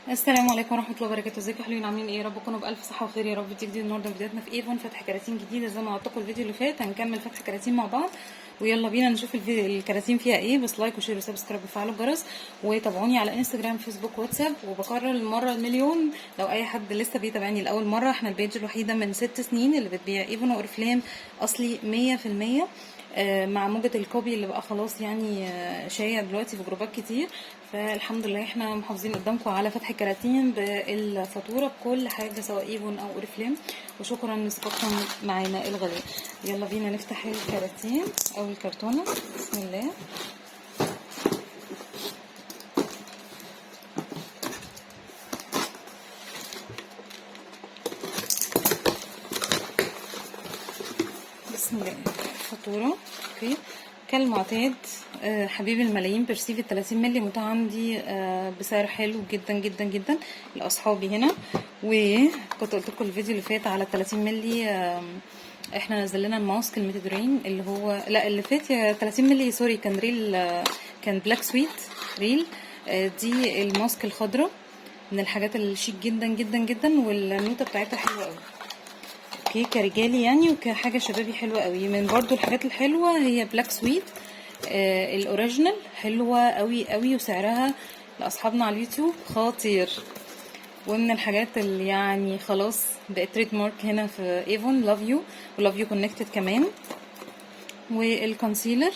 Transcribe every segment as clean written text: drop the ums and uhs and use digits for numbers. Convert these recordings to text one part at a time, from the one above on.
السلام عليكم ورحمه الله وبركاته. ازيكم يا حلوين؟ عاملين ايه؟ يا رب تكونوا بالف صحه وخير يا رب. فيديو جديد النهارده، فيديوهاتنا في ايفون فتح كراتين جديده زي ما وعدتكم الفيديو اللي فات. هنكمل فتح كراتين مع بعض، ويلا بينا نشوف الكراتين فيها ايه. بس لايك وشير وسبسكرايب وفعلوا الجرس، وتابعوني على انستجرام فيسبوك واتساب. وبكرر المره المليون، لو اي حد لسه بيتابعني لاول مره، احنا البيج الوحيده من 6 سنين اللي بتبيع ايفون واوريفليم اصلي 100%، مع موجة الكوبي اللي بقى خلاص يعني شايع دلوقتي في جروبات كتير. فالحمد لله احنا محافظين قدامكم على فتح كراتين بالفاتوره بكل حاجه سواء ايفون او اوريفليم، وشكرا لثقتكم معانا الغاليه. يلا بينا نفتح الكراتين او الكرتونه. بسم الله. بسم الله. الفاتوره اوكي كالمعتاد. حبيب الملايين برسيف 30 مللي متاح عندي بسعر حلو جدا جدا جدا لاصحابي هنا. وكنت قلت لكم الفيديو اللي فات على 30 مللي احنا نزل لنا الماسك الميتادورين اللي هو لا اللي فات يا 30 مللي سوري، كان ريل، كان بلاك سويت ريل. دي الماسك الخضراء من الحاجات الشيك جدا جدا جدا، والنوتة بتاعتها حلوه قوي اوكي كرجالي يعني، وكحاجه شبابي حلوه قوي. من برضو الحاجات الحلوه هي بلاك سويت الاوريجينال، حلوه قوي قوي وسعرها لاصحابنا على اليوتيوب خطير. ومن الحاجات اللي يعني خلاص بقت تريد مارك هنا في ايفون، لاف يو ولاف يو كونكتد كمان. والكونسيلر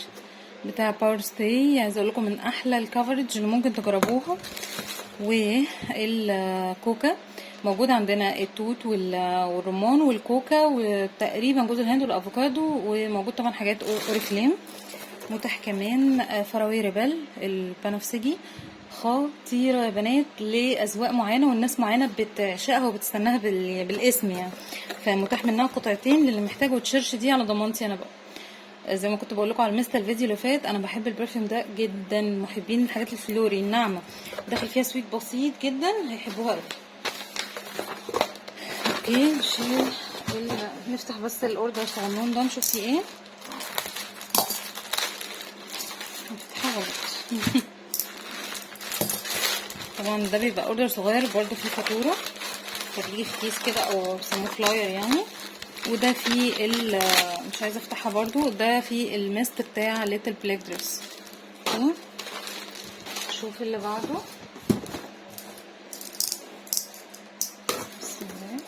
بتاع باور ستاي، عايزه اقول لكم من احلى الكفرج اللي ممكن تجربوها. والكوكا موجود عندنا التوت والرمان والكوكا وتقريبا جوز الهند والافوكادو، وموجود طبعا حاجات اوريفليم. متاح كمان فراوي ريبل البنفسجي، خطيره يا بنات لاذواق معينه، والناس معينه بتعشقها وبتستناها بالاسم يعني. فمتاح منها قطعتين للي محتاج، وتشيرش دي على ضمانتي انا بقى. زي ما كنت بقول لكم على المستا الفيديو اللي فات، انا بحب البرفيوم ده جدا. محبين الحاجات الفلوري الناعمه داخل فيها سويت بسيط جدا هيحبوها قوي. اوكي نشيل نفتح بس الاوردر الصغنون ده نشوف فيه ايه. هفتحها غلط طبعا ده بيبقى اوردر صغير برضو فيه فاتوره، فبيجي في كيس كده او بيسموه فلاير يعني. وده فيه مش عايزه افتحها برضو، ده فيه الميست بتاع ليتل بلاك دريس. شوف اللي بعده. بسم الله.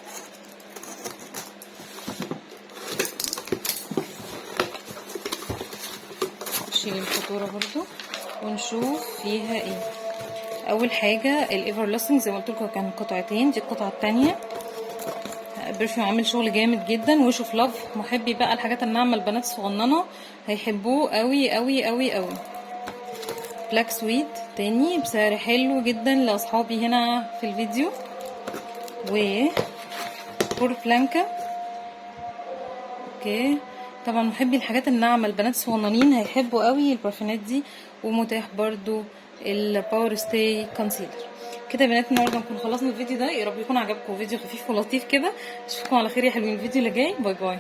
نشيل الفاتوره برضو ونشوف فيها ايه. اول حاجه الايفر لاستنج زي ما قلت لكم كان قطعتين، دي القطعه الثانيه. برفيوم عامل شغل جامد جدا، وش اوف لاف. محبي بقى الحاجات الناعمه البنات الصغننه هيحبوه قوي قوي قوي قوي. بلاك سويت تاني بسعر حلو جدا لاصحابي هنا في الفيديو. و بور بلانكا اوكي. طبعا محبي الحاجات الناعمه البنات الصغننين هيحبوا قوي البرفانات دي. ومتاح برضو الباور ستاي كونسيلر. كده يا بنات النهارده نكون خلصنا الفيديو ده. يا رب يكون عجبكم، فيديو خفيف ولطيف كده. اشوفكم على خير يا حلوين الفيديو اللي جاي. باي باي.